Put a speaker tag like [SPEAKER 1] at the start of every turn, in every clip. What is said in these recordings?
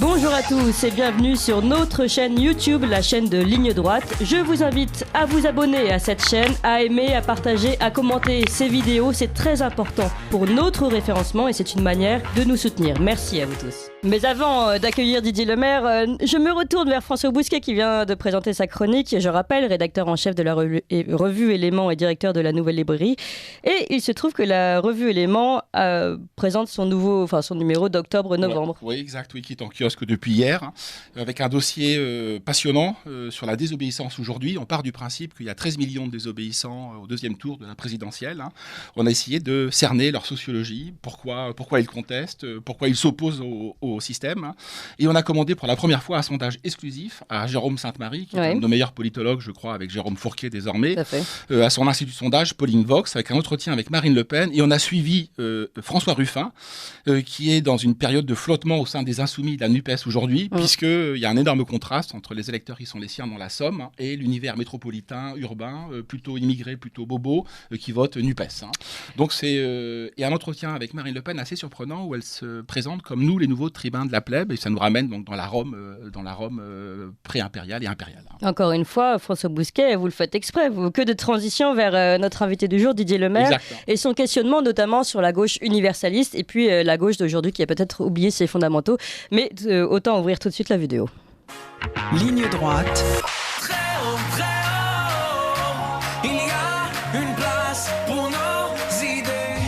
[SPEAKER 1] Bonjour à tous et bienvenue sur notre chaîne YouTube, la chaîne de Ligne Droite. Je vous invite à vous abonner à cette chaîne, à aimer, à partager, à commenter ces vidéos. C'est très important pour notre référencement et c'est une manière de nous soutenir. Merci à vous tous. Mais avant d'accueillir Didier Lemaire, je me retourne vers François Bousquet qui vient de présenter sa chronique. Je rappelle, rédacteur en chef de la revue Éléments et directeur de la Nouvelle Librairie. Et il se trouve que la revue Éléments présente son numéro d'octobre-novembre.
[SPEAKER 2] Oui, exact, oui, qui est en kiosque depuis hier, avec un dossier passionnant sur la désobéissance aujourd'hui. On part du principe qu'il y a 13 millions de désobéissants au deuxième tour de la présidentielle. On a essayé de cerner leur sociologie, pourquoi ils contestent, pourquoi ils s'opposent au système. Et on a commandé pour la première fois un sondage exclusif à Jérôme Sainte-Marie, qui est un de nos meilleurs politologues, je crois, avec Jérôme Fourquet désormais, à son institut de sondage, Pauline Vox, avec un entretien avec Marine Le Pen. Et on a suivi François Ruffin, qui est dans une période de flottement au sein des Insoumis de la NUPES aujourd'hui, puisqu'il y a un énorme contraste entre les électeurs qui sont les siens dans la Somme et l'univers métropolitain, urbain, plutôt immigré, plutôt bobo, qui vote NUPES. Donc et un entretien avec Marine Le Pen assez surprenant où elle se présente comme nous, les nouveaux tribuns de la plèbe, et ça nous ramène donc dans la Rome pré-impériale et impériale.
[SPEAKER 1] Encore une fois, François Bousquet, vous le faites exprès, que de transition vers notre invité du jour, Didier Lemaire, exactement. Et son questionnement notamment sur la gauche universaliste et puis la gauche d'aujourd'hui qui a peut-être oublié ses fondamentaux. Mais autant ouvrir tout de suite la vidéo.
[SPEAKER 3] Ligne droite.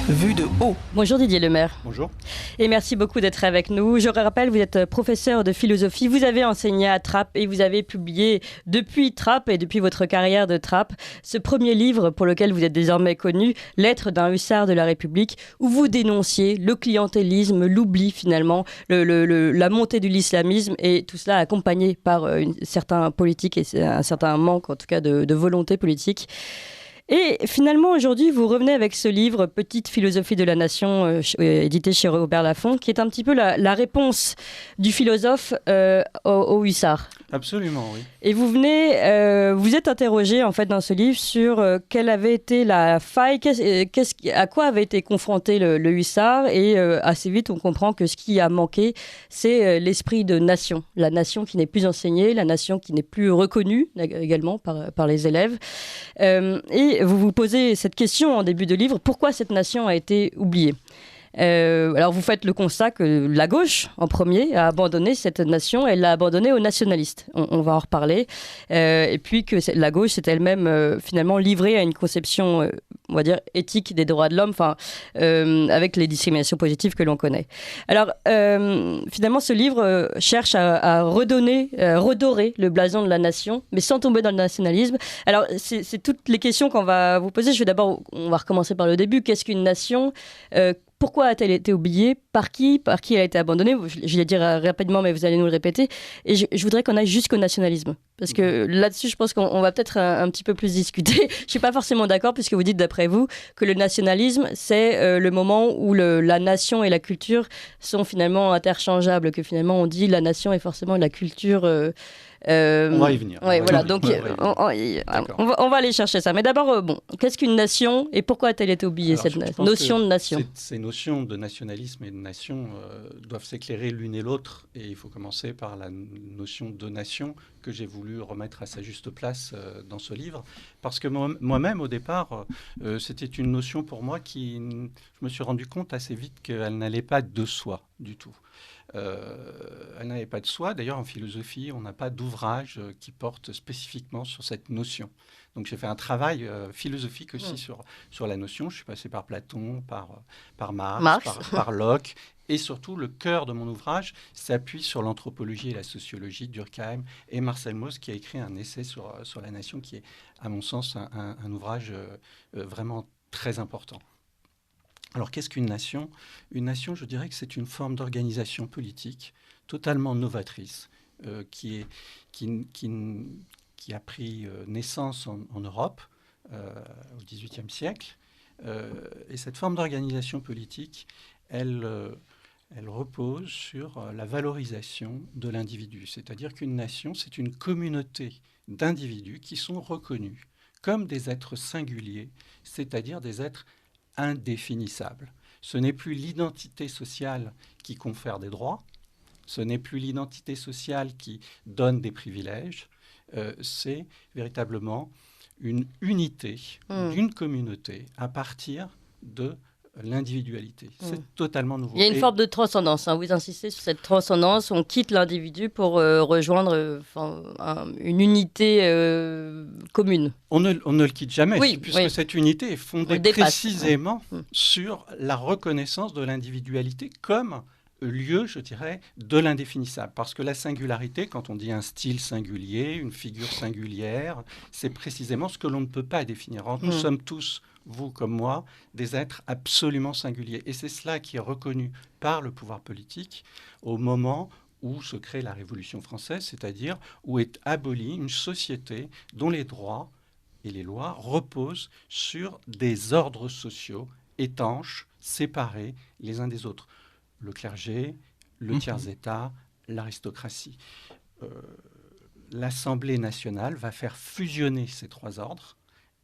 [SPEAKER 3] Vue de haut.
[SPEAKER 1] Bonjour Didier Lemaire.
[SPEAKER 2] Bonjour.
[SPEAKER 1] Et merci beaucoup d'être avec nous. Je rappelle, vous êtes professeur de philosophie, vous avez enseigné à Trappes et vous avez publié depuis Trappes et depuis votre carrière de Trappes ce premier livre pour lequel vous êtes désormais connu, Lettres d'un hussard de la République, où vous dénonciez le clientélisme, l'oubli finalement, la montée de l'islamisme et tout cela accompagné par certains politiques et un certain manque en tout cas de volonté politique. Et finalement, aujourd'hui, vous revenez avec ce livre, Petite philosophie de la nation, édité chez Robert Laffont, qui est un petit peu la réponse du philosophe au hussard.
[SPEAKER 4] Absolument, oui.
[SPEAKER 1] Et vous venez, vous êtes interrogé en fait dans ce livre sur quelle avait été la faille, à quoi avait été confronté le hussard, et assez vite on comprend que ce qui a manqué, c'est l'esprit de nation, la nation qui n'est plus enseignée, la nation qui n'est plus reconnue également par les élèves. Et vous vous posez cette question en début de livre, pourquoi cette nation a été oubliée ? Alors vous faites le constat que la gauche, en premier, a abandonné cette nation, elle l'a abandonnée aux nationalistes. On va en reparler. Et puis que la gauche s'est elle-même finalement livrée à une conception, on va dire, éthique des droits de l'homme, avec les discriminations positives que l'on connaît. Alors finalement, ce livre cherche à redorer le blason de la nation, mais sans tomber dans le nationalisme. Alors c'est toutes les questions qu'on va vous poser. On va recommencer par le début. Qu'est-ce qu'une nation ? Pourquoi a-t-elle été oubliée ? Par qui elle a été abandonnée ? Je vais dire rapidement, mais vous allez nous le répéter. Et je voudrais qu'on aille jusqu'au nationalisme. Parce que là-dessus, je pense qu'on va peut-être un petit peu plus discuter. Je ne suis pas forcément d'accord, puisque vous dites, d'après vous, que le nationalisme, c'est le moment où la nation et la culture sont finalement interchangeables. Que finalement, on dit la nation est forcément la culture...
[SPEAKER 4] on va y venir.
[SPEAKER 1] Ouais, voilà, donc on va aller chercher ça. Mais d'abord, qu'est-ce qu'une nation et pourquoi a-t-elle été oubliée, cette notion de nation ?
[SPEAKER 4] Ces notions de nationalisme et de nation doivent s'éclairer l'une et l'autre. Et il faut commencer par la notion de nation que j'ai voulu remettre à sa juste place dans ce livre. Parce que moi-même, au départ, c'était une notion pour moi je me suis rendu compte assez vite qu'elle n'allait pas de soi du tout. Elle n'avait pas de soi. D'ailleurs, en philosophie, on n'a pas d'ouvrage qui porte spécifiquement sur cette notion. Donc, j'ai fait un travail philosophique aussi sur la notion. Je suis passé par Platon, par Marx. Par Locke. Et surtout, le cœur de mon ouvrage s'appuie sur l'anthropologie et la sociologie d'Durkheim et Marcel Mauss, qui a écrit un essai sur la nation, qui est, à mon sens, un ouvrage vraiment très important. Alors, qu'est-ce qu'une nation ? Une nation, je dirais que c'est une forme d'organisation politique totalement novatrice qui a pris naissance en Europe au XVIIIe siècle. Et cette forme d'organisation politique, elle repose sur la valorisation de l'individu. C'est-à-dire qu'une nation, c'est une communauté d'individus qui sont reconnus comme des êtres singuliers, c'est-à-dire des êtres indéfinissables. Ce n'est plus l'identité sociale qui confère des droits, Ce n'est plus l'identité sociale qui donne des privilèges, c'est véritablement une unité d'une communauté à partir de l'individualité. C'est totalement nouveau.
[SPEAKER 1] Il y a une forme de transcendance. Vous insistez sur cette transcendance. On quitte l'individu pour rejoindre une unité commune.
[SPEAKER 4] On ne le quitte jamais, puisque cette unité est fondée précisément sur la reconnaissance de l'individualité comme lieu, je dirais, de l'indéfinissable. Parce que la singularité, quand on dit un style singulier, une figure singulière, c'est précisément ce que l'on ne peut pas définir. Nous sommes tous, vous comme moi, des êtres absolument singuliers. Et c'est cela qui est reconnu par le pouvoir politique au moment où se crée la Révolution française, c'est-à-dire où est abolie une société dont les droits et les lois reposent sur des ordres sociaux étanches, séparés les uns des autres. Le clergé, le tiers-état, l'aristocratie. L'Assemblée nationale va faire fusionner ces trois ordres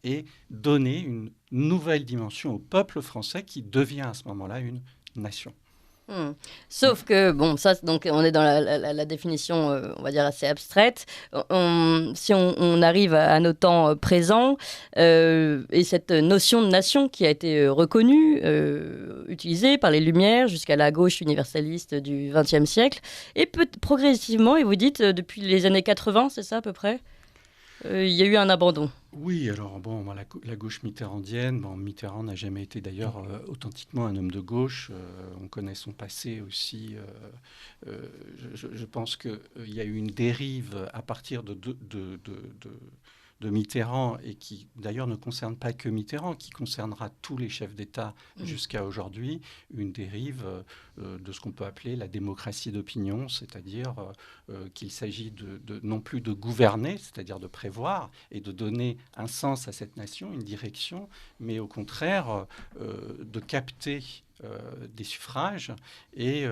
[SPEAKER 4] et donner une nouvelle dimension au peuple français qui devient à ce moment-là une nation.
[SPEAKER 1] Sauf que, donc on est dans la définition, on va dire, assez abstraite. Si on arrive à nos temps présents, et cette notion de nation qui a été reconnue, utilisée par les Lumières jusqu'à la gauche universaliste du XXe siècle, et progressivement, et vous dites, depuis les années 80, c'est ça à peu près, il y a eu un abandon.
[SPEAKER 4] Oui, alors la gauche mitterrandienne, Mitterrand n'a jamais été d'ailleurs authentiquement un homme de gauche. On connaît son passé aussi. Je pense qu'il y a eu une dérive à partir de Mitterrand, et qui d'ailleurs ne concerne pas que Mitterrand, qui concernera tous les chefs d'État jusqu'à aujourd'hui, une dérive de ce qu'on peut appeler la démocratie d'opinion, c'est-à-dire qu'il s'agit non plus de gouverner, c'est-à-dire de prévoir et de donner un sens à cette nation, une direction, mais au contraire de capter des suffrages et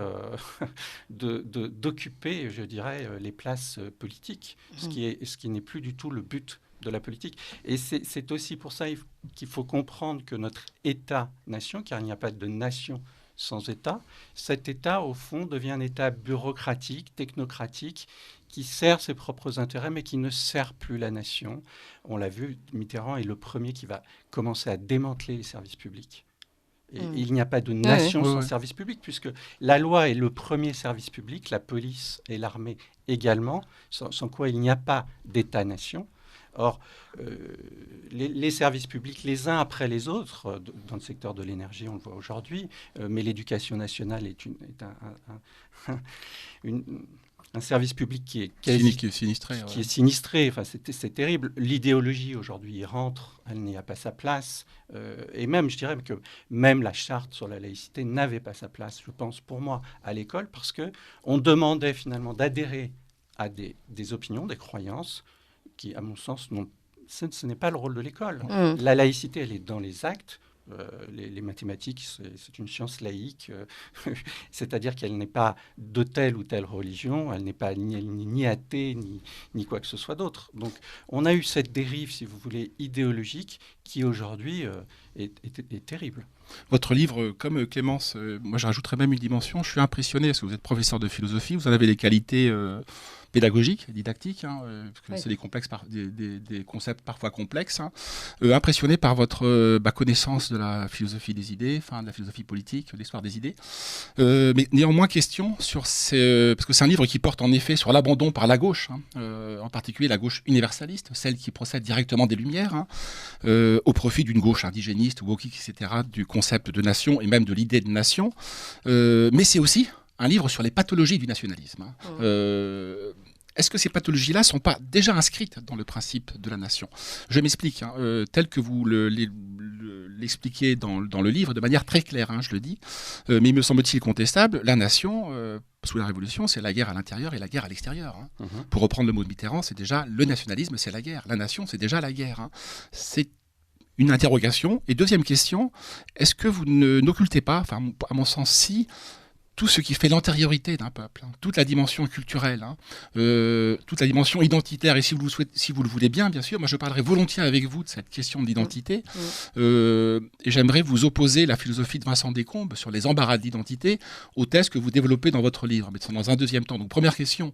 [SPEAKER 4] d'occuper, je dirais, les places politiques, ce qui n'est plus du tout le but de la politique. Et c'est aussi pour ça qu'il faut comprendre que notre État-nation, car il n'y a pas de nation sans État, cet État, au fond, devient un État bureaucratique, technocratique, qui sert ses propres intérêts, mais qui ne sert plus la nation. On l'a vu, Mitterrand est le premier qui va commencer à démanteler les services publics. Et il n'y a pas de nation sans service public, puisque la loi est le premier service public, la police et l'armée également, sans quoi il n'y a pas d'État-nation. Or, les services publics, les uns après les autres, dans le secteur de l'énergie, on le voit aujourd'hui, mais l'éducation nationale est un service public qui est sinistré. Enfin, c'est terrible. L'idéologie, aujourd'hui, rentre, elle n'y a pas sa place. Et même, je dirais que même la charte sur la laïcité n'avait pas sa place, je pense, pour moi, à l'école, parce qu'on demandait finalement d'adhérer à des opinions, des croyances, qui, à mon sens, ce n'est pas le rôle de l'école. La laïcité, elle est dans les actes. Les mathématiques, c'est une science laïque, c'est-à-dire qu'elle n'est pas de telle ou telle religion, elle n'est pas ni athée, ni quoi que ce soit d'autre. Donc, on a eu cette dérive, si vous voulez, idéologique, qui aujourd'hui est terrible.
[SPEAKER 2] Votre livre, comme Clémence, moi je rajouterais même une dimension, je suis impressionné, parce que vous êtes professeur de philosophie, vous en avez les qualités pédagogiques, didactiques, parce que c'est des concepts parfois complexes, impressionné par votre connaissance de la philosophie des idées, de la philosophie politique, de l'histoire des idées. Mais néanmoins, question sur parce que c'est un livre qui porte en effet sur l'abandon par la gauche, en particulier la gauche universaliste, celle qui procède directement des Lumières, au profit d'une gauche indigéniste, wokiste, etc., du concept de nation et même de l'idée de nation. Mais c'est aussi un livre sur les pathologies du nationalisme. Est-ce que ces pathologies-là ne sont pas déjà inscrites dans le principe de la nation ? Je m'explique, tel que vous l'expliquez dans le livre, de manière très claire, je le dis, mais il me semble-t-il contestable, la nation, sous la Révolution, c'est la guerre à l'intérieur et la guerre à l'extérieur. Pour reprendre le mot de Mitterrand, c'est déjà le nationalisme, c'est la guerre. La nation, c'est déjà la guerre. C'est une interrogation. Et deuxième question, est-ce que vous n'occultez pas, à mon sens, si, tout ce qui fait l'antériorité d'un peuple, toute la dimension culturelle, toute la dimension identitaire. Et si vous le voulez bien sûr, moi je parlerai volontiers avec vous de cette question de l'identité. Et j'aimerais vous opposer la philosophie de Vincent Descombes sur les embarras de l'identité aux thèses que vous développez dans votre livre. Mais c'est dans un deuxième temps. Donc première question,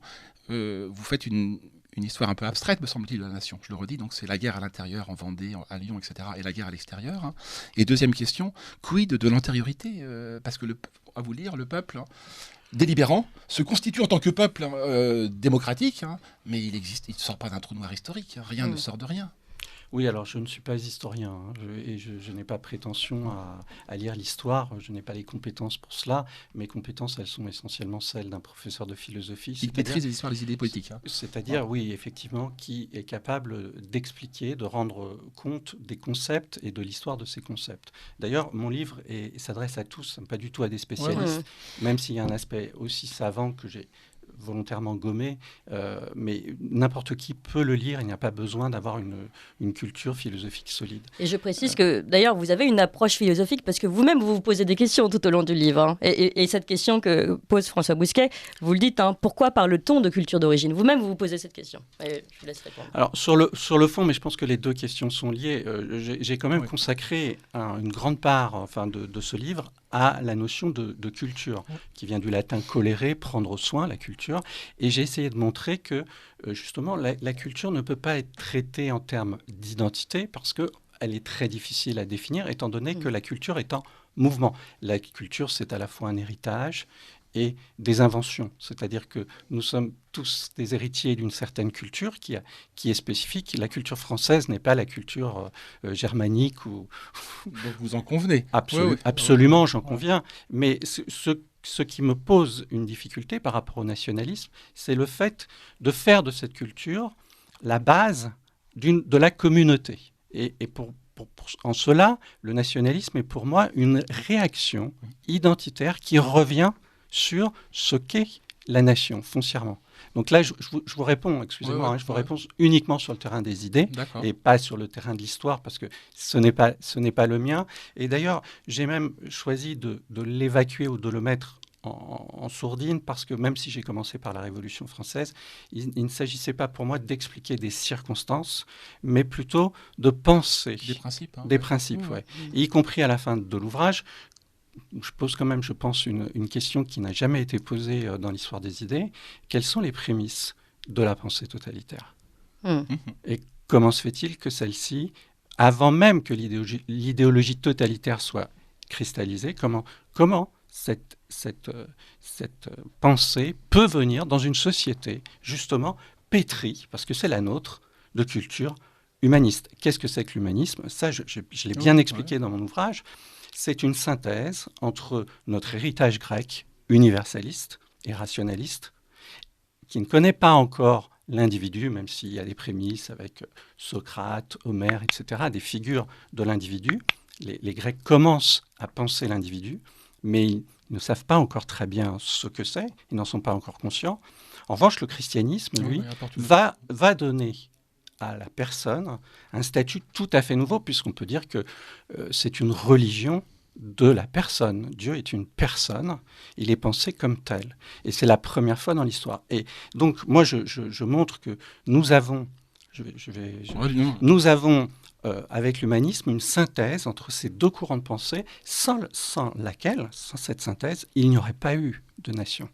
[SPEAKER 2] vous faites une histoire un peu abstraite, me semble-t-il, de la nation. Je le redis, donc c'est la guerre à l'intérieur, en Vendée, à Lyon, etc., et la guerre à l'extérieur. Et deuxième question, quid de l'antériorité parce que, à vous lire, le peuple délibérant se constitue en tant que peuple démocratique, mais il existe, il ne sort pas d'un trou noir historique, rien ne sort de rien.
[SPEAKER 4] Oui, alors je ne suis pas historien et je n'ai pas prétention à lire l'histoire, je n'ai pas les compétences pour cela. Mes compétences, elles sont essentiellement celles d'un professeur de philosophie.
[SPEAKER 2] Qui maîtrise l'histoire des idées politiques.
[SPEAKER 4] C'est-à-dire, oui, effectivement, qui est capable d'expliquer, de rendre compte des concepts et de l'histoire de ces concepts. D'ailleurs, mon livre s'adresse à tous, pas du tout à des spécialistes, même s'il y a un aspect aussi savant que j'ai volontairement gommé, mais n'importe qui peut le lire, il n'y a pas besoin d'avoir une culture philosophique solide.
[SPEAKER 1] Et je précise que d'ailleurs vous avez une approche philosophique parce que vous-même vous posez des questions tout au long du livre. Et cette question que pose François Bousquet, vous le dites, pourquoi parle-t-on de culture d'origine? Vous-même vous posez cette question. Et je vous laisse répondre.
[SPEAKER 4] Alors sur le fond, mais je pense que les deux questions sont liées, j'ai quand même consacré une grande part de ce livre à la notion de culture, qui vient du latin colere, prendre soin, la culture. Et j'ai essayé de montrer que, justement, la culture ne peut pas être traitée en termes d'identité parce qu'elle est très difficile à définir, étant donné que la culture est en mouvement. La culture, c'est à la fois un héritage et des inventions. C'est-à-dire que nous sommes tous des héritiers d'une certaine culture qui est spécifique. La culture française n'est pas la culture germanique. Donc
[SPEAKER 2] vous en convenez?
[SPEAKER 4] Absolument, j'en conviens. Mais ce qui me pose une difficulté par rapport au nationalisme, c'est le fait de faire de cette culture la base de la communauté. Et en cela, le nationalisme est pour moi une réaction identitaire qui revient sur ce qu'est la nation, foncièrement. Donc là, je vous réponds, excusez-moi, je vous réponds uniquement sur le terrain des idées et pas sur le terrain de l'histoire parce que ce n'est pas le mien. Et d'ailleurs, j'ai même choisi de l'évacuer ou de le mettre en sourdine parce que même si j'ai commencé par la Révolution française, il ne s'agissait pas pour moi d'expliquer des circonstances, mais plutôt de penser des principes, y compris à la fin de l'ouvrage. Je pose quand même, je pense, une question qui n'a jamais été posée dans l'histoire des idées. Quelles sont les prémices de la pensée totalitaire? Et comment se fait-il que celle-ci, avant même que l'idéologie totalitaire soit cristallisée, comment cette pensée peut venir dans une société, justement, pétrie, parce que c'est la nôtre, de culture humaniste. Qu'est-ce que c'est que l'humanisme? Ça, je l'ai bien expliqué dans mon ouvrage. C'est une synthèse entre notre héritage grec, universaliste et rationaliste, qui ne connaît pas encore l'individu, même s'il y a des prémices avec Socrate, Homère, etc., des figures de l'individu. Les Grecs commencent à penser l'individu, mais ils ne savent pas encore très bien ce que c'est, ils n'en sont pas encore conscients. En revanche, le christianisme, lui, va donner à la personne un statut tout à fait nouveau, puisqu'on peut dire que c'est une religion de la personne. Dieu est une personne, il est pensé comme tel. Et c'est la première fois dans l'histoire. Et donc, moi, je montre que nous avons, avec l'humanisme, une synthèse entre ces deux courants de pensée, sans cette synthèse, il n'y aurait pas eu de nation.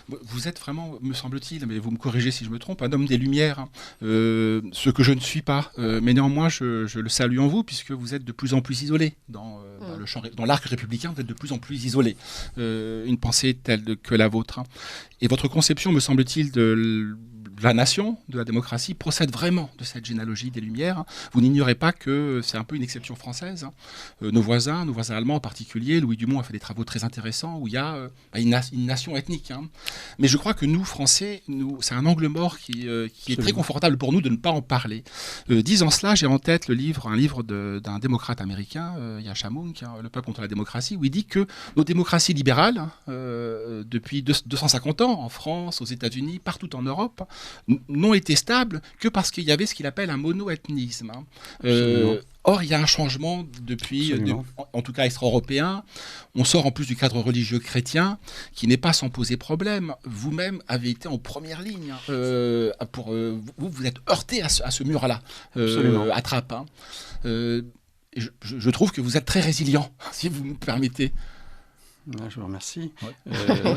[SPEAKER 2] Vous êtes vraiment, me semble-t-il, mais vous me corrigez si je me trompe, un homme des Lumières, ce que je ne suis pas. Mais néanmoins, je le salue en vous, puisque vous êtes de plus en plus isolé dans l'arc républicain, vous êtes de plus en plus isolé. Une pensée telle que la vôtre. Et votre conception, me semble-t-il, de la nation, de la démocratie, procède vraiment de cette généalogie des Lumières. Vous n'ignorez pas que c'est un peu une exception française. Nos voisins allemands en particulier, Louis Dumont a fait des travaux très intéressants où il y a une nation ethnique. Mais je crois que nous, Français, c'est un angle mort qui est très confortable pour nous de ne pas en parler. Disant cela, j'ai en tête un livre d'un démocrate américain, Yascha Mounk, Le peuple contre la démocratie, où il dit que nos démocraties libérales, depuis 250 ans, en France, aux États-Unis, partout en Europe, n'ont été stables que parce qu'il y avait ce qu'il appelle un monoethnisme. Or, il y a un changement en tout cas extra-européen. On sort en plus du cadre religieux chrétien qui n'est pas sans poser problème. Vous-même avez été en première ligne. Vous êtes heurté à ce mur-là, à Trappes. Hein. Je trouve que vous êtes très résilient, si vous me permettez.
[SPEAKER 4] Je vous remercie.
[SPEAKER 2] Ouais.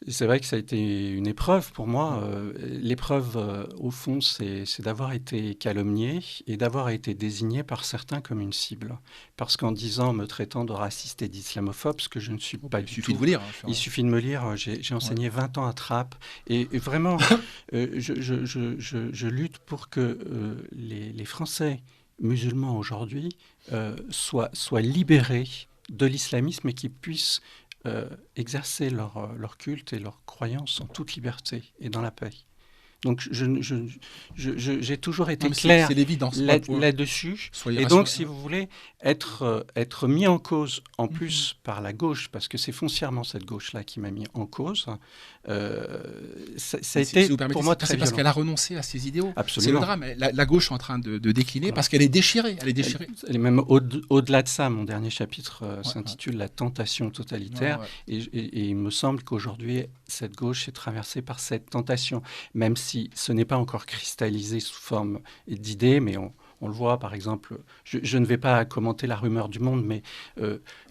[SPEAKER 4] C'est vrai que ça a été une épreuve pour moi. L'épreuve, au fond, c'est d'avoir été calomnié et d'avoir été désigné par certains comme une cible. Parce qu'en disant, me traitant de raciste et d'islamophobe, ce que je ne suis pas du tout...
[SPEAKER 2] Il suffit de vous lire.
[SPEAKER 4] Il suffit de me lire. J'ai enseigné 20 ans à Trappes. Et vraiment, je lutte pour que les Français musulmans aujourd'hui soient libérés de l'islamisme et qu'ils puissent exercer leur culte et leur croyance en toute liberté et dans la paix. Donc j'ai toujours été clair là-dessus. Et donc, si vous voulez, être mis en cause en plus par la gauche, parce que c'est foncièrement cette gauche-là qui m'a mis en cause, ça a été pour moi très violent.
[SPEAKER 2] C'est parce qu'elle a renoncé à ses idéaux.
[SPEAKER 4] Absolument.
[SPEAKER 2] C'est le drame. La gauche est en train de décliner parce qu'elle est déchirée. Elle est
[SPEAKER 4] même au-delà de ça, mon dernier chapitre s'intitule « La tentation totalitaire ». Et il me semble qu'aujourd'hui, cette gauche est traversée par cette tentation, même si ce n'est pas encore cristallisé sous forme d'idées, mais on le voit, par exemple, je ne vais pas commenter la rumeur du monde, mais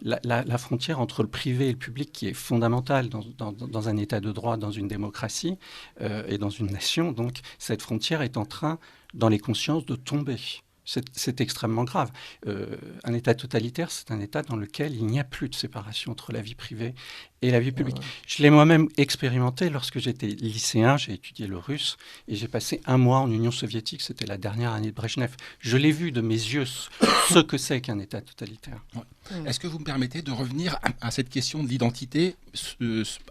[SPEAKER 4] la frontière entre le privé et le public qui est fondamentale dans un état de droit, dans une démocratie et dans une nation, donc cette frontière est en train, dans les consciences, de tomber. C'est extrêmement grave. Un État totalitaire, c'est un État dans lequel il n'y a plus de séparation entre la vie privée et la vie publique. Je l'ai moi-même expérimenté lorsque j'étais lycéen, j'ai étudié le russe et j'ai passé un mois en Union soviétique, c'était la dernière année de Brejnev. Je l'ai vu de mes yeux ce que c'est qu'un État totalitaire.
[SPEAKER 2] Est-ce que vous me permettez de revenir à cette question de l'identité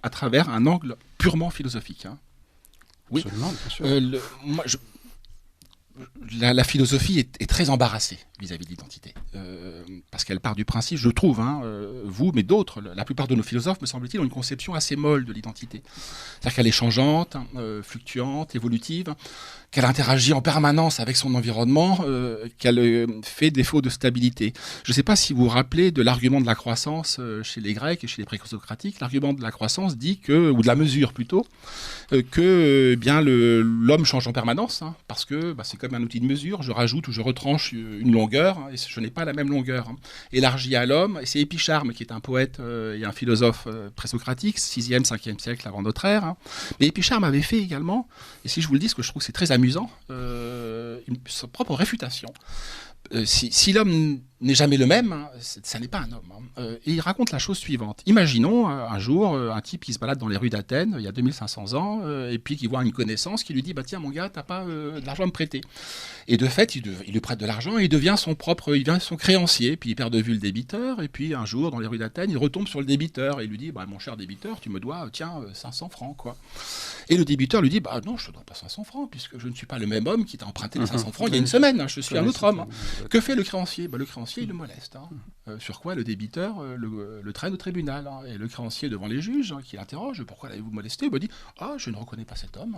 [SPEAKER 2] à travers un angle purement philosophique, hein? Oui.
[SPEAKER 4] Absolument, bien sûr.
[SPEAKER 2] La philosophie est très embarrassée vis-à-vis de l'identité. Parce qu'elle part du principe, je trouve, vous, mais d'autres, la plupart de nos philosophes, me semble-t-il, ont une conception assez molle de l'identité. C'est-à-dire qu'elle est changeante, fluctuante, évolutive, qu'elle interagit en permanence avec son environnement, qu'elle fait défaut de stabilité. Je ne sais pas si vous vous rappelez de l'argument de la croissance chez les Grecs et chez les présocratiques. L'argument de la croissance dit que, ou de la mesure plutôt, que bien l'homme change en permanence, hein, parce que c'est comme un outil de mesure, je rajoute ou je retranche une longueur, hein, et je n'ai pas la même longueur. Hein. Élargie à l'homme, et c'est Épicharme qui est un poète et un philosophe présocratique, 6e, 5e siècle avant notre ère. Hein. Mais Épicharme avait fait également, et si je vous le dis, ce que je trouve que c'est très amusant, sa propre réfutation. Si l'homme n'est jamais le même, hein, ça n'est pas un homme. Hein. Et il raconte la chose suivante. Imaginons un jour un type qui se balade dans les rues d'Athènes, il y a 2500 ans, et puis qui voit une connaissance qui lui dit tiens mon gars, t'as pas de l'argent à me prêter. Et de fait, il lui prête de l'argent et il devient son créancier, puis il perd de vue le débiteur, et puis un jour dans les rues d'Athènes, il retombe sur le débiteur et il lui dit mon cher débiteur, tu me dois 500 francs quoi. Et le débiteur lui dit non, je te dois pas 500 francs puisque je ne suis pas le même homme qui t'a emprunté les 500 francs il y a une semaine, hein, je suis un autre homme. Hein. Que fait le créancier ? Le créancier, il le moleste. Hein. Sur quoi le débiteur le traîne au tribunal. Hein. Et le créancier, devant les juges, qui l'interroge, pourquoi l'avez-vous molesté ? Il me dit je ne reconnais pas cet homme,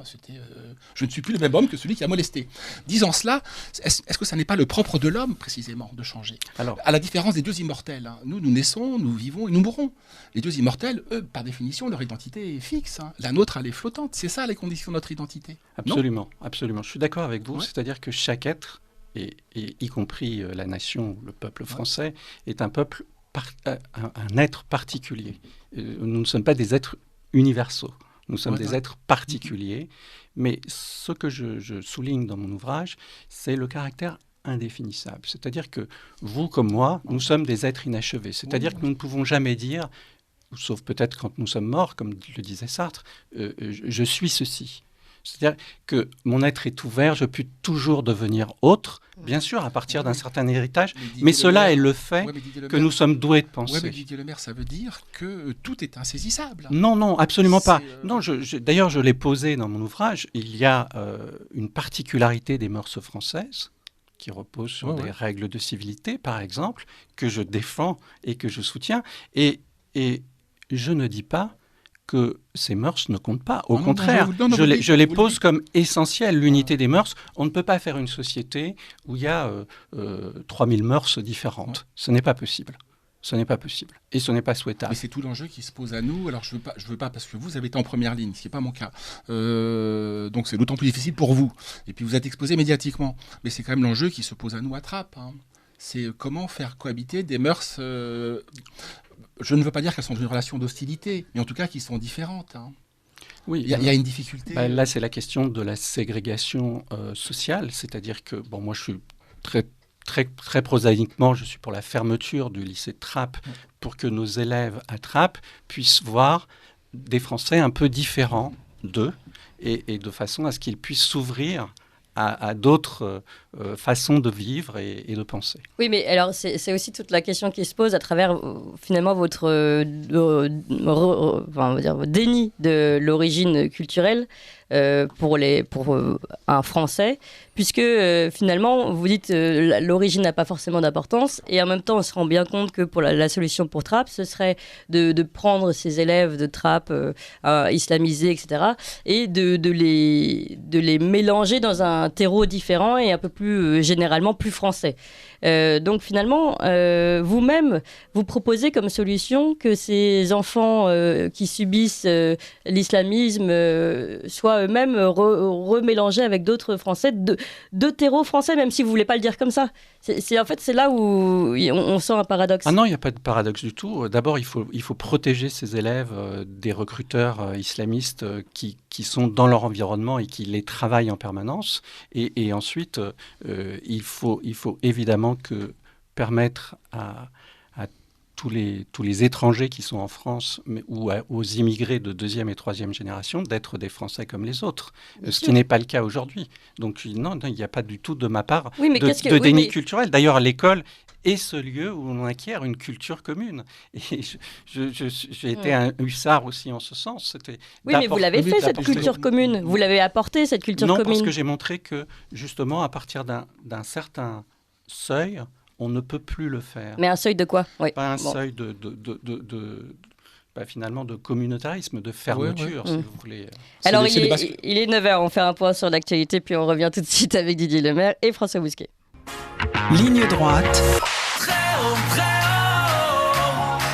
[SPEAKER 2] je ne suis plus le même homme que celui qui a molesté. Disant cela, est-ce que ça n'est pas le propre de l'homme, précisément, de changer ? Alors, à la différence des dieux immortels, hein. Nous naissons, nous vivons et nous mourrons. Les dieux immortels, eux, par définition, leur identité est fixe. Hein. La nôtre, elle est flottante. C'est ça les conditions de notre identité.
[SPEAKER 4] Absolument, absolument. Je suis d'accord avec vous. Ouais. C'est-à-dire que chaque être, et y compris la nation, le peuple français, est un peuple, un être particulier. Nous ne sommes pas des êtres universaux. Nous sommes des êtres particuliers. Mais ce que je souligne dans mon ouvrage, c'est le caractère indéfinissable. C'est-à-dire que vous comme moi, nous sommes des êtres inachevés. C'est-à-dire que nous ne pouvons jamais dire, sauf peut-être quand nous sommes morts, comme le disait Sartre, je suis ceci. C'est-à-dire que mon être est ouvert, je peux toujours devenir autre, bien sûr, à partir d'un certain héritage, mais cela est le fait que nous sommes doués de penser.
[SPEAKER 2] Oui, mais Didier Lemaire, ça veut dire que tout est insaisissable.
[SPEAKER 4] Non, absolument pas. Non, d'ailleurs, je l'ai posé dans mon ouvrage, il y a une particularité des mœurs françaises qui repose sur des règles de civilité, par exemple, que je défends et que je soutiens. Et je ne dis pas que ces mœurs ne comptent pas. Au
[SPEAKER 2] Ah non,
[SPEAKER 4] contraire,
[SPEAKER 2] non,
[SPEAKER 4] je les
[SPEAKER 2] vous le
[SPEAKER 4] pose
[SPEAKER 2] dites.
[SPEAKER 4] comme essentielles, l'unité des mœurs. On ne peut pas faire une société où il y a 3000 mœurs différentes.
[SPEAKER 2] Ouais.
[SPEAKER 4] Ce n'est pas possible. Ce n'est pas possible. Et ce n'est pas souhaitable.
[SPEAKER 2] Mais c'est tout l'enjeu qui se pose à nous. Alors je veux pas parce que vous avez été en première ligne, ce qui n'est pas mon cas. Donc c'est d'autant plus difficile pour vous. Et puis vous êtes exposé médiatiquement. Mais c'est quand même l'enjeu qui se pose à nous à Trappes, hein. C'est comment faire cohabiter des mœurs. Je ne veux pas dire qu'elles sont dans une relation d'hostilité, mais en tout cas qui sont différentes, hein.
[SPEAKER 4] Oui,
[SPEAKER 2] Il y a une difficulté.
[SPEAKER 4] là, c'est la question de la ségrégation sociale. C'est-à-dire que, bon, moi, je suis très prosaïquement, je suis pour la fermeture du lycée de Trappes pour que nos élèves à Trappes puissent voir des Français un peu différents d'eux et de façon à ce qu'ils puissent s'ouvrir à d'autres façons de vivre et de penser.
[SPEAKER 1] Oui, mais alors c'est aussi toute la question qui se pose à travers finalement votre on va dire, déni de l'origine culturelle pour un Français, puisque finalement vous dites l'origine n'a pas forcément d'importance, et en même temps on se rend bien compte que pour la solution pour Trappes, ce serait de prendre ces élèves de Trappes islamisés, etc., et de les mélanger dans un terreau différent et un peu plus généralement plus français. Donc finalement, vous-même, vous proposez comme solution que ces enfants qui subissent l'islamisme soient eux-mêmes remélangés avec d'autres Français, de terreau français, même si vous ne voulez pas le dire comme ça. En fait, c'est là où on sent un paradoxe.
[SPEAKER 4] Ah non, il n'y a pas de paradoxe du tout. D'abord, il faut protéger ces élèves des recruteurs islamistes qui sont dans leur environnement et qui les travaillent en permanence. Et ensuite, il faut évidemment permettre à tous les étrangers qui sont en France ou aux immigrés de deuxième et troisième génération d'être des Français comme les autres, ce qui n'est pas le cas aujourd'hui. Donc non, il n'y a pas du tout de ma part de déni culturel. D'ailleurs, à l'école est ce lieu où on acquiert une culture commune. Et j'ai été un hussard aussi en ce sens.
[SPEAKER 1] Oui, mais vous l'avez fait, cette culture commune. Vous l'avez apportée, cette culture commune.
[SPEAKER 4] Non, parce que j'ai montré que, justement, à partir d'un certain seuil, on ne peut plus le faire.
[SPEAKER 1] Mais un seuil de quoi? Oui.
[SPEAKER 4] Pas un seuil finalement de communautarisme, de fermeture, si vous voulez.
[SPEAKER 1] Alors, il est 9h, on fait un point sur l'actualité, puis on revient tout de suite avec Didier Lemaire et François Bousquet.
[SPEAKER 3] Ligne droite.
[SPEAKER 5] Très haut,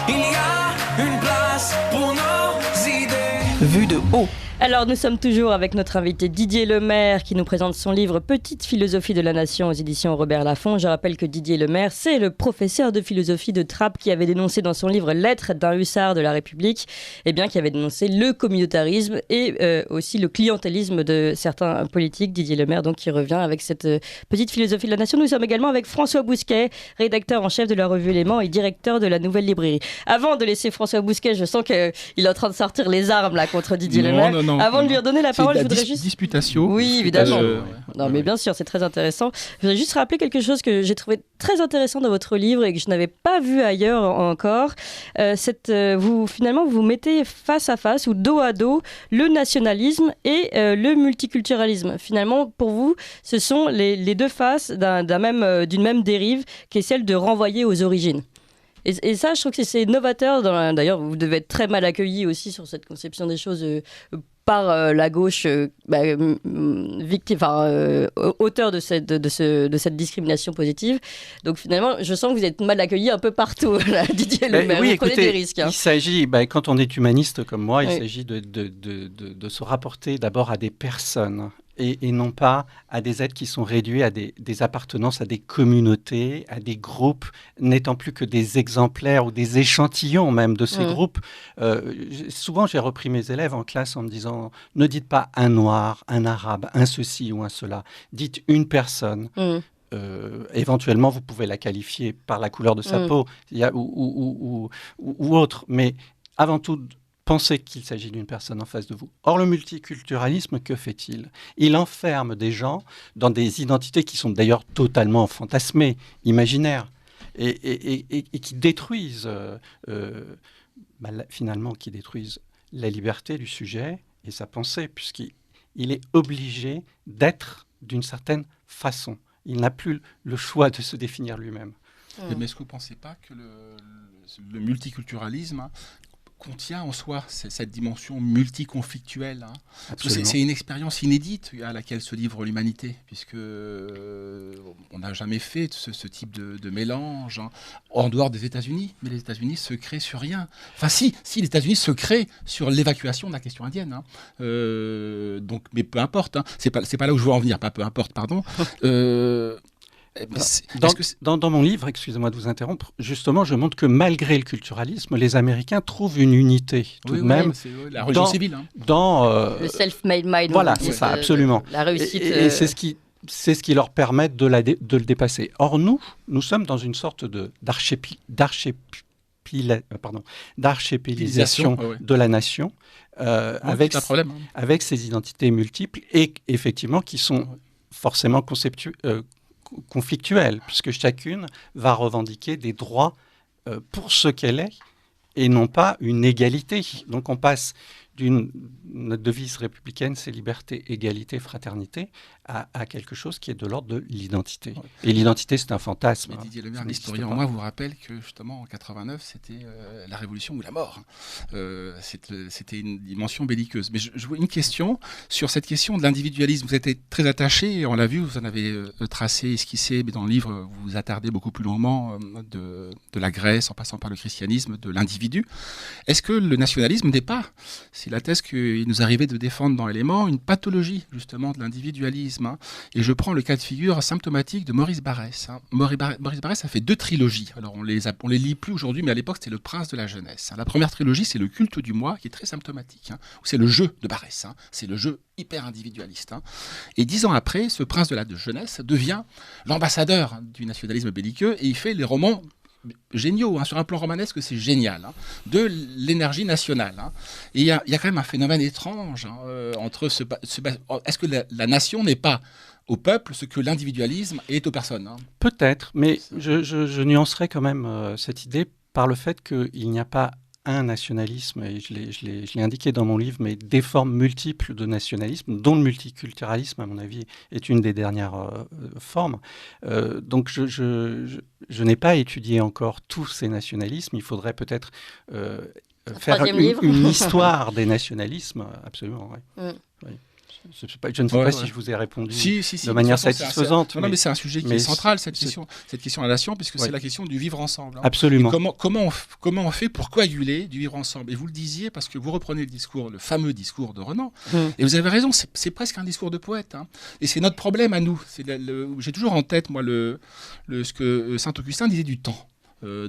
[SPEAKER 5] il y a une place pour nos idées.
[SPEAKER 3] Vue de haut.
[SPEAKER 1] Alors, nous sommes toujours avec notre invité Didier Lemaire qui nous présente son livre Petite philosophie de la nation aux éditions Robert Laffont. Je rappelle que Didier Lemaire, c'est le professeur de philosophie de Trappes qui avait dénoncé dans son livre Lettres d'un hussard de la République, qui avait dénoncé le communautarisme et aussi le clientélisme de certains politiques. Didier Lemaire, donc, qui revient avec cette petite philosophie de la nation. Nous sommes également avec François Bousquet, rédacteur en chef de la revue Éléments et directeur de la Nouvelle Librairie. Avant de laisser François Bousquet, je sens qu'il est en train de sortir les armes là contre Didier Lemaire.
[SPEAKER 2] Non,
[SPEAKER 1] avant de lui redonner la parole, je voudrais juste...
[SPEAKER 2] Disputatio.
[SPEAKER 1] Oui, évidemment. Non, mais bien sûr, c'est très intéressant. Je voudrais juste rappeler quelque chose que j'ai trouvé très intéressant dans votre livre et que je n'avais pas vu ailleurs encore. Finalement, vous mettez face à face ou dos à dos le nationalisme et le multiculturalisme. Finalement, pour vous, ce sont les deux faces d'une même dérive qui est celle de renvoyer aux origines. Et ça, je trouve que c'est novateur. D'ailleurs, vous devez être très mal accueilli aussi sur cette conception des choses par la gauche, auteur de cette discrimination positive. Donc finalement, je sens que vous êtes mal accueilli un peu partout, là, Didier Lemaire.
[SPEAKER 4] Oui,
[SPEAKER 1] vous prenez des risques.
[SPEAKER 4] Il s'agit, quand on est humaniste comme moi, il s'agit de se rapporter d'abord à des personnes. Et non pas à des êtres qui sont réduits à des appartenances à des communautés, à des groupes, n'étant plus que des exemplaires ou des échantillons même de ces groupes. Souvent, j'ai repris mes élèves en classe en me disant « Ne dites pas un noir, un arabe, un ceci ou un cela. Dites une personne. » Éventuellement, vous pouvez la qualifier par la couleur de sa peau ou autre. Mais avant tout, pensez qu'il s'agit d'une personne en face de vous. Or, le multiculturalisme, que fait-il ? Il enferme des gens dans des identités qui sont d'ailleurs totalement fantasmées, imaginaires, et qui détruisent, finalement, qui détruisent la liberté du sujet et sa pensée, puisqu'il est obligé d'être d'une certaine façon. Il n'a plus le choix de se définir lui-même.
[SPEAKER 2] Mais est-ce que vous ne pensez pas que le multiculturalisme contient en soi cette dimension multiconflictuelle. Hein. Parce que
[SPEAKER 4] Absolument.
[SPEAKER 2] c'est une expérience inédite à laquelle se livre l'humanité, puisque on n'a jamais fait ce type de mélange, hein, en dehors des États-Unis. Mais les États-Unis se créent sur rien. Enfin, si les États-Unis se créent sur l'évacuation de la question indienne. Hein. Donc, mais peu importe. Hein. C'est pas là où je veux en venir. Pas peu importe, pardon.
[SPEAKER 4] Dans mon livre, excusez-moi de vous interrompre, justement, je montre que malgré le culturalisme, les Américains trouvent une unité tout de même
[SPEAKER 2] c'est la religion civile. Hein.
[SPEAKER 4] dans
[SPEAKER 1] Le self-made mind.
[SPEAKER 4] voilà, c'est ça, absolument.
[SPEAKER 1] La réussite.
[SPEAKER 4] Et c'est ce qui leur permet de le dépasser. Or, nous sommes dans une sorte d'archipélisation
[SPEAKER 2] Ouais.
[SPEAKER 4] de la nation, avec
[SPEAKER 2] c'est un problème. Hein.
[SPEAKER 4] avec ces identités multiples et effectivement qui sont forcément conflictuelles, puisque chacune va revendiquer des droits pour ce qu'elle est et non pas une égalité. Donc on passe notre devise républicaine, c'est liberté, égalité, fraternité, à quelque chose qui est de l'ordre de l'identité.
[SPEAKER 2] Ouais.
[SPEAKER 4] Et l'identité, c'est un fantasme.
[SPEAKER 2] Mais Didier Lemaire,
[SPEAKER 4] Ça n'existe
[SPEAKER 2] l'historien
[SPEAKER 4] pas.
[SPEAKER 2] en moi, vous rappelle que justement en 89, c'était la révolution ou la mort. C'était une dimension belliqueuse. Mais je vois une question sur cette question de l'individualisme. Vous êtes très attaché, on l'a vu, vous en avez tracé, esquissé, mais dans le livre, vous vous attardez beaucoup plus longuement de la Grèce, en passant par le christianisme, de l'individu. Est-ce que le nationalisme n'est pas, c'est la thèse qu'il nous arrivait de défendre dans Éléments, une pathologie justement de l'individualisme, hein. Et je prends le cas de figure symptomatique de Maurice Barrès. Hein. Maurice Barrès a fait 2 trilogies. Alors on les lit plus aujourd'hui, mais à l'époque c'était Le Prince de la Jeunesse. Hein. La première trilogie, c'est Le Culte du Moi, qui est très symptomatique. Hein, où c'est le jeu de Barrès. Hein. C'est le jeu hyper individualiste. Hein. Et 10 ans après, ce Prince de la Jeunesse devient l'ambassadeur du nationalisme belliqueux et il fait les romans géniaux, hein, sur un plan romanesque, c'est génial, hein, de l'énergie nationale. Hein. Et il y a quand même un phénomène étrange, hein, entre est-ce que la nation n'est pas au peuple ce que l'individualisme est aux personnes, hein.
[SPEAKER 4] Peut-être, mais je nuancerais quand même cette idée par le fait qu'il n'y a pas un nationalisme, et je l'ai indiqué dans mon livre, mais des formes multiples de nationalisme, dont le multiculturalisme, à mon avis, est une des dernières formes. Donc je n'ai pas étudié encore tous ces nationalismes. Il faudrait peut-être faire une histoire des nationalismes, absolument. Ouais. Oui. Je ne sais pas si je vous ai répondu de manière satisfaisante.
[SPEAKER 2] Non, mais c'est un sujet qui est central, cette question de la nation, puisque c'est la question du vivre ensemble. Hein.
[SPEAKER 4] Absolument.
[SPEAKER 2] Comment on fait pour coaguler du vivre ensemble? Et vous le disiez, parce que vous reprenez le fameux discours de Renan, et vous avez raison, c'est presque un discours de poète. Hein. Et c'est notre problème à nous. J'ai toujours en tête, moi, ce que Saint-Augustin disait du temps.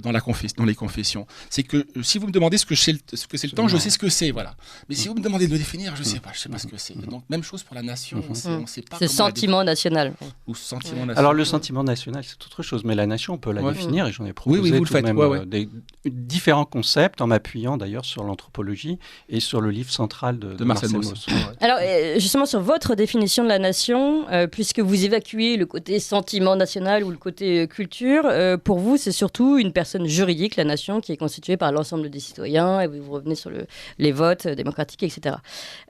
[SPEAKER 2] Dans les confessions. C'est que si vous me demandez ce que c'est le temps, je sais ce que c'est, voilà. Mais si vous me demandez de le définir, je sais pas ce que c'est. Donc même chose pour la nation, on sait pas.
[SPEAKER 1] Ce sentiment national.
[SPEAKER 2] Ou sentiment national.
[SPEAKER 4] Alors le sentiment national, c'est autre chose, mais la nation, on peut la définir, et j'en ai proposé
[SPEAKER 2] vous le faites,
[SPEAKER 4] des différents concepts, en m'appuyant d'ailleurs sur l'anthropologie et sur le livre central de Marcel Mauss.
[SPEAKER 1] Alors justement sur votre définition de la nation, puisque vous évacuez le côté sentiment national ou le côté culture, pour vous c'est surtout une personne juridique, la nation, qui est constituée par l'ensemble des citoyens, et vous revenez sur les votes démocratiques, etc.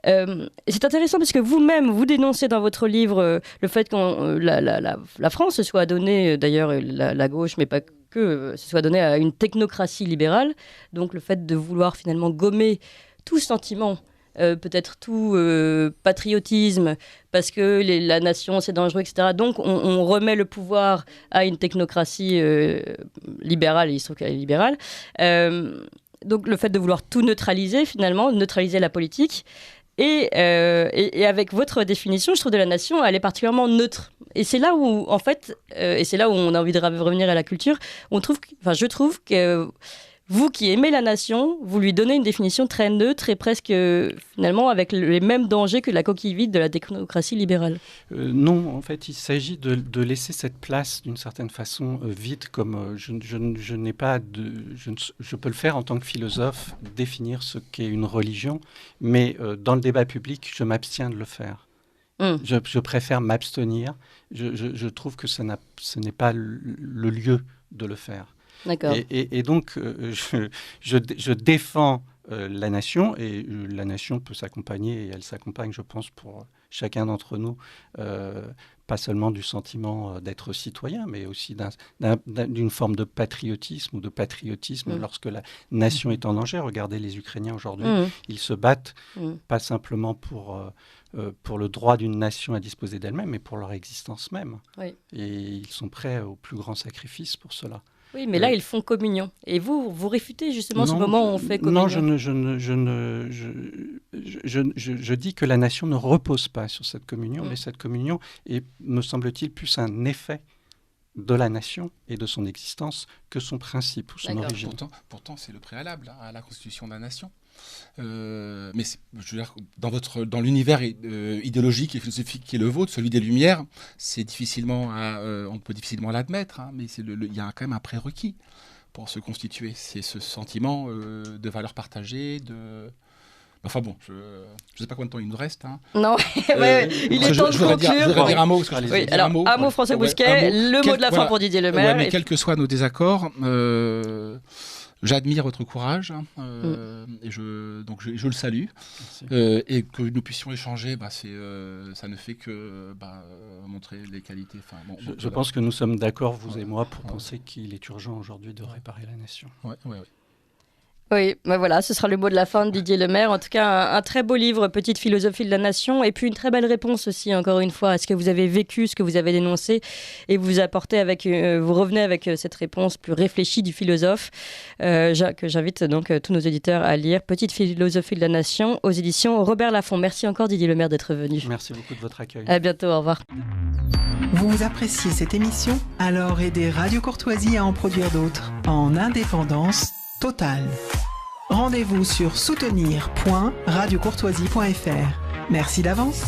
[SPEAKER 1] C'est intéressant parce que vous-même, vous dénoncez dans votre livre le fait que la France se soit donnée, d'ailleurs la gauche, mais pas que, se soit donnée à une technocratie libérale, donc le fait de vouloir finalement gommer tout sentiment, peut-être tout patriotisme, parce que la nation c'est dangereux, etc. Donc on remet le pouvoir à une technocratie libérale, et il se trouve qu'elle est libérale. Donc le fait de vouloir tout neutraliser, finalement, neutraliser la politique. Et avec votre définition, je trouve de la nation, elle est particulièrement neutre. Et c'est là où, en fait, et c'est là où on a envie de revenir à la culture, je trouve que vous qui aimez la nation, vous lui donnez une définition très neutre et presque, finalement, avec les mêmes dangers que la coquille vide de la technocratie libérale.
[SPEAKER 4] Non, en fait, il s'agit de laisser cette place, d'une certaine façon, vide, comme je n'ai pas je peux le faire en tant que philosophe, définir ce qu'est une religion, mais dans le débat public, je m'abstiens de le faire. Je préfère m'abstenir. Je trouve que ce n'est pas le lieu de le faire.
[SPEAKER 1] D'accord.
[SPEAKER 4] Et donc, je défends la nation, et la nation peut s'accompagner, et elle s'accompagne, je pense, pour chacun d'entre nous, pas seulement du sentiment d'être citoyen, mais aussi d'une forme de patriotisme ou de patriotisme lorsque la nation est en danger. Regardez les Ukrainiens aujourd'hui, ils se battent pas simplement pour le droit d'une nation à disposer d'elle-même, mais pour leur existence même. Oui. Et ils sont prêts au plus grand sacrifice pour cela.
[SPEAKER 1] Oui, mais là, ils font communion. Et vous réfutez justement ce moment où on fait communion.
[SPEAKER 4] Non, je dis que la nation ne repose pas sur cette communion, mais cette communion est, me semble-t-il, plus un effet de la nation et de son existence que son principe ou son origine.
[SPEAKER 2] Pourtant, c'est le préalable à la constitution de la nation. Mais je veux dire, dans l'univers idéologique et philosophique qui est le vôtre, celui des Lumières, c'est difficilement on peut difficilement l'admettre, hein, mais il y a quand même un prérequis pour se constituer. C'est ce sentiment de valeurs partagées, Enfin bon, je ne sais pas combien de temps il nous reste. Hein.
[SPEAKER 1] Non, il est temps de conclure.
[SPEAKER 2] Je voudrais dire un mot.
[SPEAKER 1] Un mot, François Bousquet, le mot de la fin pour Didier Lemaire.
[SPEAKER 2] Mais quels que soient nos désaccords, j'admire votre courage et je le salue. Et que nous puissions échanger, ça ne fait que montrer les qualités.
[SPEAKER 4] Je pense que nous sommes d'accord, vous et moi, pour penser qu'il est urgent aujourd'hui de réparer la nation.
[SPEAKER 1] Oui, voilà, ce sera le mot de la fin de Didier Lemaire. En tout cas, un très beau livre, Petite philosophie de la nation, et puis une très belle réponse aussi, encore une fois, à ce que vous avez vécu, ce que vous avez dénoncé, et vous revenez avec cette réponse plus réfléchie du philosophe, que j'invite donc tous nos éditeurs à lire, Petite philosophie de la nation, aux éditions Robert Laffont. Merci encore Didier Lemaire d'être venu.
[SPEAKER 4] Merci beaucoup de votre accueil.
[SPEAKER 1] À bientôt, au revoir.
[SPEAKER 3] Vous appréciez cette émission? Alors aidez Radio Courtoisie à en produire d'autres, en indépendance totale. Rendez-vous sur soutenir.radiocourtoisie.fr. Merci d'avance.